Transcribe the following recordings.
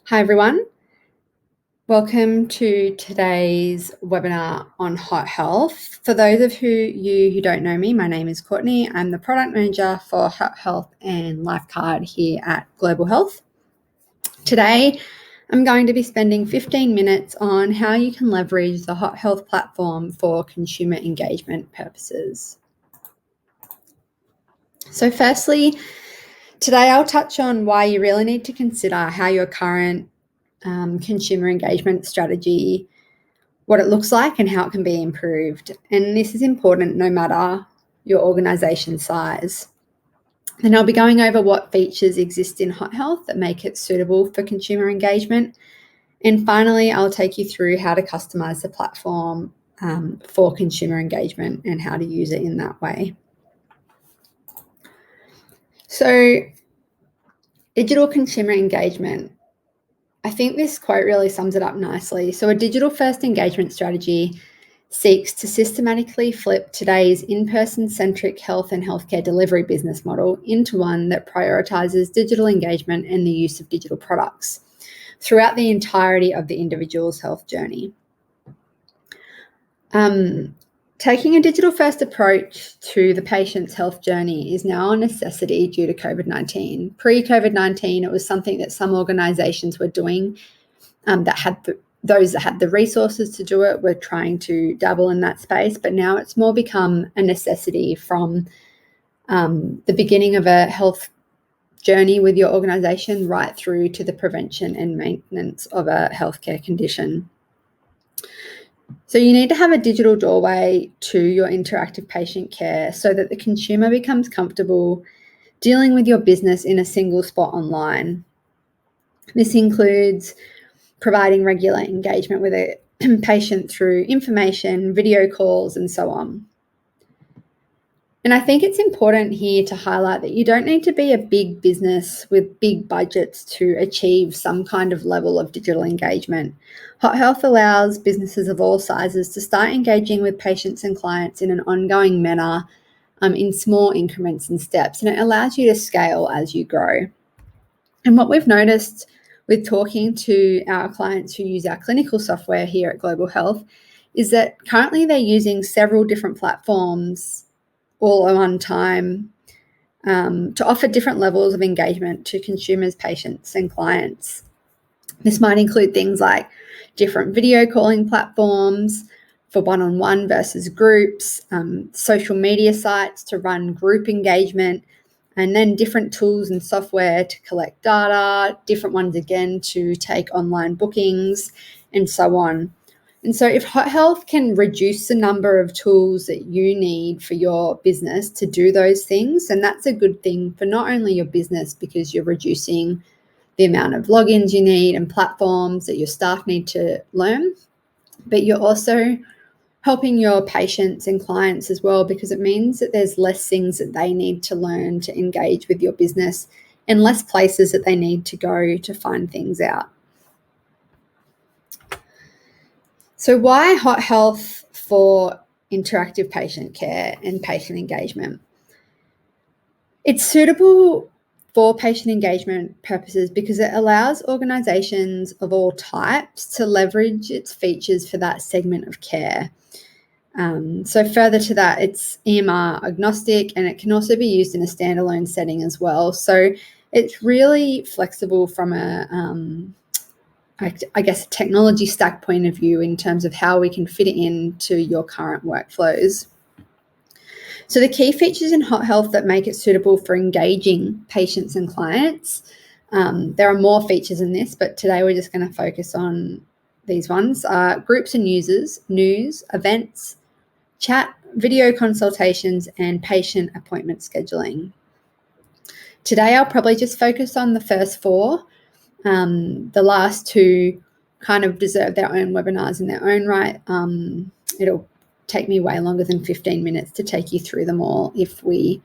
Hi everyone, welcome to today's webinar on HotHealth. For those of you who don't know me, my name is Courtney. I'm the product manager for HotHealth and Lifecard here at Global Health. Today, I'm going to be spending 15 minutes on how you can leverage the HotHealth platform for consumer engagement purposes. So firstly, today I'll touch on why you really need to consider how your current consumer engagement strategy, what it looks like and how it can be improved. And this is important no matter your organisation size. And I'll be going over what features exist in HotHealth that make it suitable for consumer engagement. And finally, I'll take you through how to customise the platform for consumer engagement and how to use it in that way. So, digital consumer engagement. I think this quote really sums it up nicely. So a digital-first engagement strategy seeks to systematically flip today's in-person centric health and healthcare delivery business model into one that prioritizes digital engagement and the use of digital products throughout the entirety of the individual's health journey. Taking a digital-first approach to the patient's health journey is now a necessity due to COVID-19. Pre-COVID-19, it was something that some organisations were doing those that had the resources to do it were trying to dabble in that space, but now it's more become a necessity from the beginning of a health journey with your organisation right through to the prevention and maintenance of a healthcare condition. So you need to have a digital doorway to your interactive patient care so that the consumer becomes comfortable dealing with your business in a single spot online. This includes providing regular engagement with a patient through information, video calls, and so on. And I think it's important here to highlight that you don't need to be a big business with big budgets to achieve some kind of level of digital engagement. HotHealth allows businesses of all sizes to start engaging with patients and clients in an ongoing manner in small increments and steps, and it allows you to scale as you grow. And what we've noticed with talking to our clients who use our clinical software here at Global Health is that currently they're using several different platforms all at one time to offer different levels of engagement to consumers, patients, and clients. This might include things like different video calling platforms for one-on-one versus groups, social media sites to run group engagement, and then different tools and software to collect data, different ones again to take online bookings, and so on. And so if HotHealth can reduce the number of tools that you need for your business to do those things, then that's a good thing for not only your business because you're reducing the amount of logins you need and platforms that your staff need to learn, but you're also helping your patients and clients as well because it means that there's less things that they need to learn to engage with your business and less places that they need to go to find things out. So why HotHealth for interactive patient care and patient engagement? It's suitable for patient engagement purposes because it allows organisations of all types to leverage its features for that segment of care. So further to that, it's EMR agnostic and it can also be used in a standalone setting as well. So it's really flexible from I guess, a technology stack point of view in terms of how we can fit it into your current workflows. So the key features in HotHealth that make it suitable for engaging patients and clients, there are more features in this, but today we're just going to focus on these ones. Groups and users, news, events, chat, video consultations, and patient appointment scheduling. Today I'll probably just focus on the first four. The last two kind of deserve their own webinars in their own right. It'll take me way longer than 15 minutes to take you through them all if we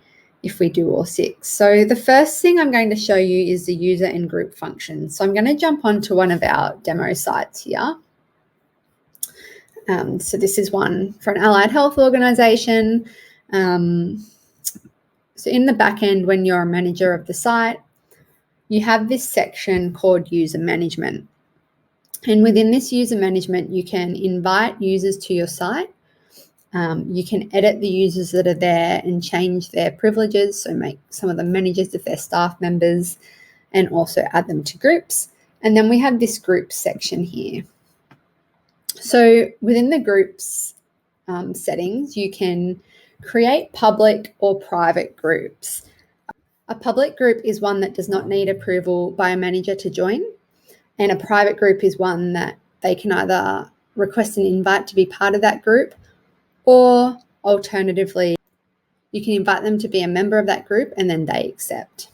do all six. So the first thing I'm going to show you is the user and group functions. So I'm going to jump onto one of our demo sites here. So this is one for an allied health organisation. So in the back end, when you're a manager of the site, you have this section called user management. And within this user management, you can invite users to your site. You can edit the users that are there and change their privileges, so make some of them managers if they're staff members, and also add them to groups. And then we have this groups section here. So within the groups settings, you can create public or private groups. A public group is one that does not need approval by a manager to join, and a private group is one that they can either request an invite to be part of that group, or alternatively, you can invite them to be a member of that group and then they accept.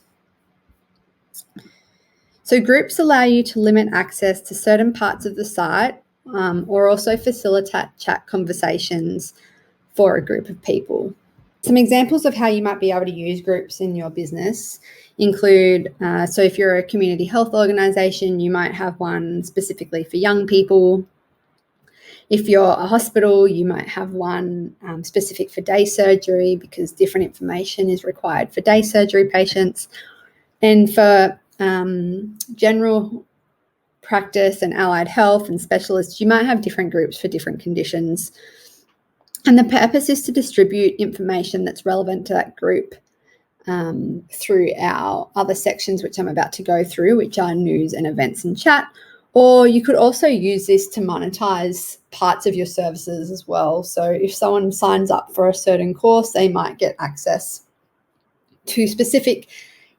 So groups allow you to limit access to certain parts of the site, or also facilitate chat conversations for a group of people. Some examples of how you might be able to use groups in your business include, so if you're a community health organisation, you might have one specifically for young people. If you're a hospital, you might have one specific for day surgery, because different information is required for day surgery patients. And for general practice and allied health and specialists, you might have different groups for different conditions. And the purpose is to distribute information that's relevant to that group through our other sections, which I'm about to go through, which are news and events and chat. Or you could also use this to monetize parts of your services as well. So if someone signs up for a certain course, they might get access to specific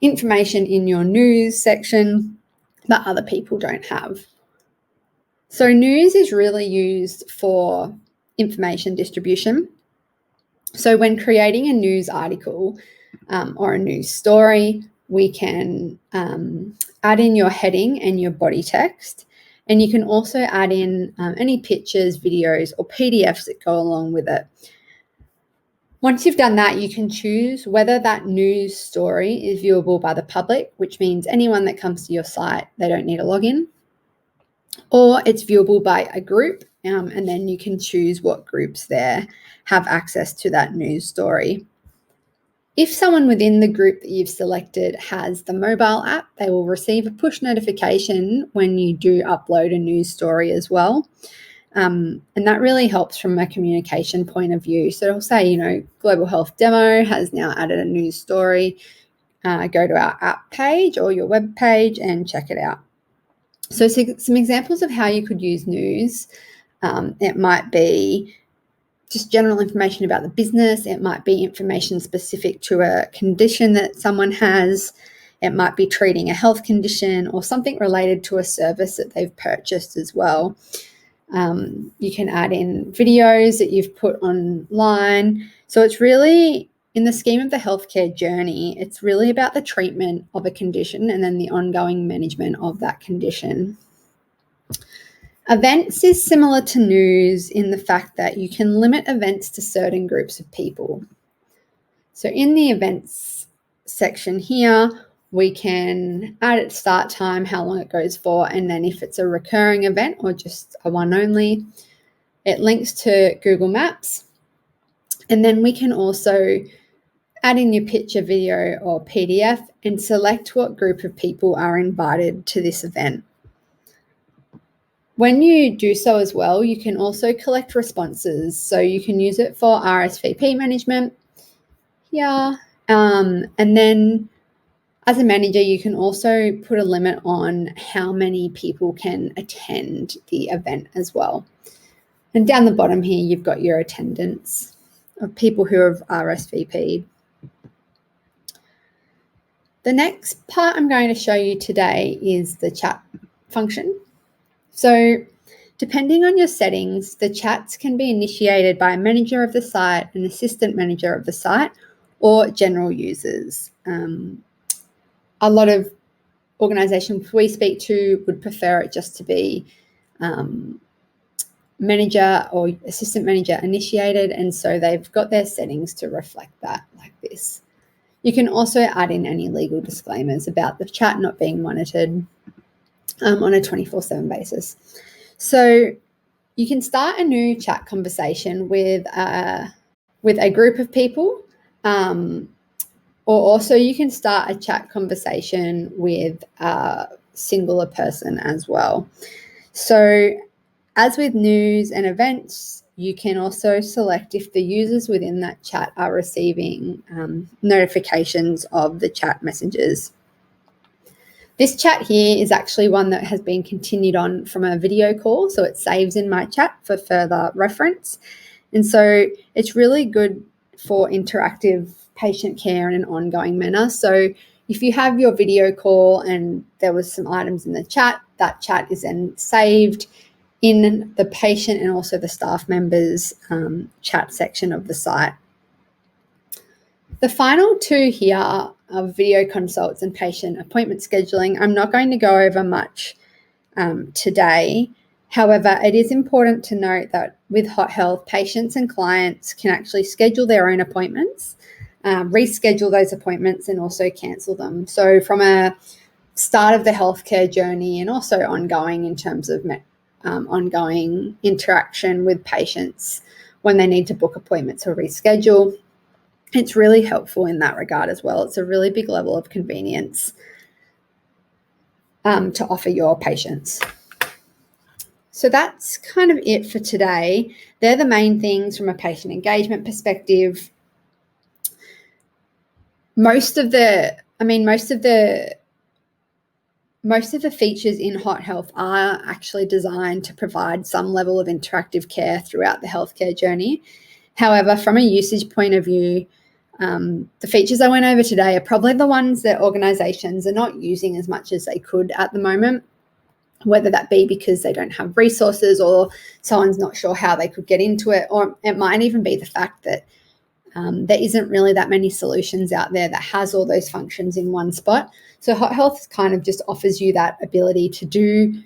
information in your news section that other people don't have. So news is really used for information distribution. So when creating a news article or a news story, we can add in your heading and your body text. And you can also add in any pictures, videos, or PDFs that go along with it. Once you've done that, you can choose whether that news story is viewable by the public, which means anyone that comes to your site, they don't need a login, or it's viewable by a group, and then you can choose what groups there have access to that news story. If someone within the group that you've selected has the mobile app, they will receive a push notification when you do upload a news story as well. And that really helps from a communication point of view. So it'll say, Global Health Demo has now added a news story. Go to our app page or your web page and check it out. So some examples of how you could use news. It might be just general information about the business. It might be information specific to a condition that someone has. It might be treating a health condition or something related to a service that they've purchased as well. You can add in videos that you've put online. So it's really, in the scheme of the healthcare journey, it's really about the treatment of a condition and then the ongoing management of that condition. Events is similar to news in the fact that you can limit events to certain groups of people. So in the events section here, we can add its start time, how long it goes for, and then if it's a recurring event or just a one only, it links to Google Maps. And then we can also add in your picture, video, or PDF and select what group of people are invited to this event. When you do so as well, you can also collect responses. So you can use it for RSVP management here. And then as a manager, you can also put a limit on how many people can attend the event as well. And down the bottom here, you've got your attendance of people who have RSVP'd. The next part I'm going to show you today is the chat function. So depending on your settings, the chats can be initiated by a manager of the site, an assistant manager of the site, or general users. A lot of organisations we speak to would prefer it just to be manager or assistant manager initiated, and so they've got their settings to reflect that like this. You can also add in any legal disclaimers about the chat not being monitored on a 24/7 basis. So you can start a new chat conversation with a group of people. or also you can start a chat conversation with a singular person as well. So as with news and events, you can also select if the users within that chat are receiving notifications of the chat messages. This chat here is actually one that has been continued on from a video call, so it saves in my chat for further reference. And so it's really good for interactive patient care in an ongoing manner. So if you have your video call and there was some items in the chat, that chat is then saved in the patient and also the staff members' chat section of the site. The final two here are video consults and patient appointment scheduling. I'm not going to go over much today. However, it is important to note that with HotHealth, patients and clients can actually schedule their own appointments, reschedule those appointments, and also cancel them. So from a start of the healthcare journey and also ongoing in terms of ongoing interaction with patients when they need to book appointments or reschedule, it's really helpful in that regard as well. It's a really big level of convenience to offer your patients. So that's kind of it for today. They're the main things from a patient engagement perspective. Most of the features in HotHealth are actually designed to provide some level of interactive care throughout the healthcare journey. However, from a usage point of view, the features I went over today are probably the ones that organizations are not using as much as they could at the moment, whether that be because they don't have resources or someone's not sure how they could get into it, or it might even be the fact that there isn't really that many solutions out there that has all those functions in one spot. So HotHealth kind of just offers you that ability to do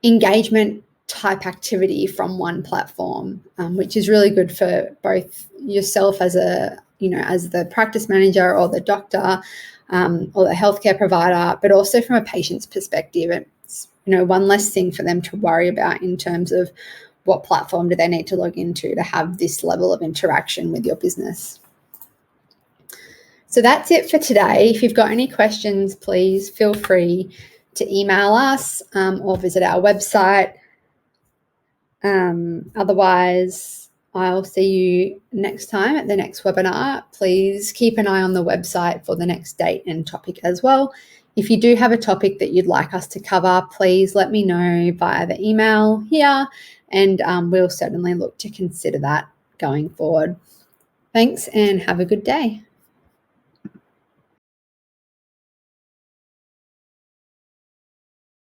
engagement type activity from one platform, which is really good for both yourself as as the practice manager or the doctor or the healthcare provider, but also from a patient's perspective. It's one less thing for them to worry about in terms of what platform do they need to log into to have this level of interaction with your business. So that's it for today. If you've got any questions, please feel free to email us or visit our website. Otherwise, I'll see you next time at the next webinar. Please keep an eye on the website for the next date and topic as well. If you do have a topic that you'd like us to cover, please let me know via the email here, and we'll certainly look to consider that going forward. Thanks and have a good day.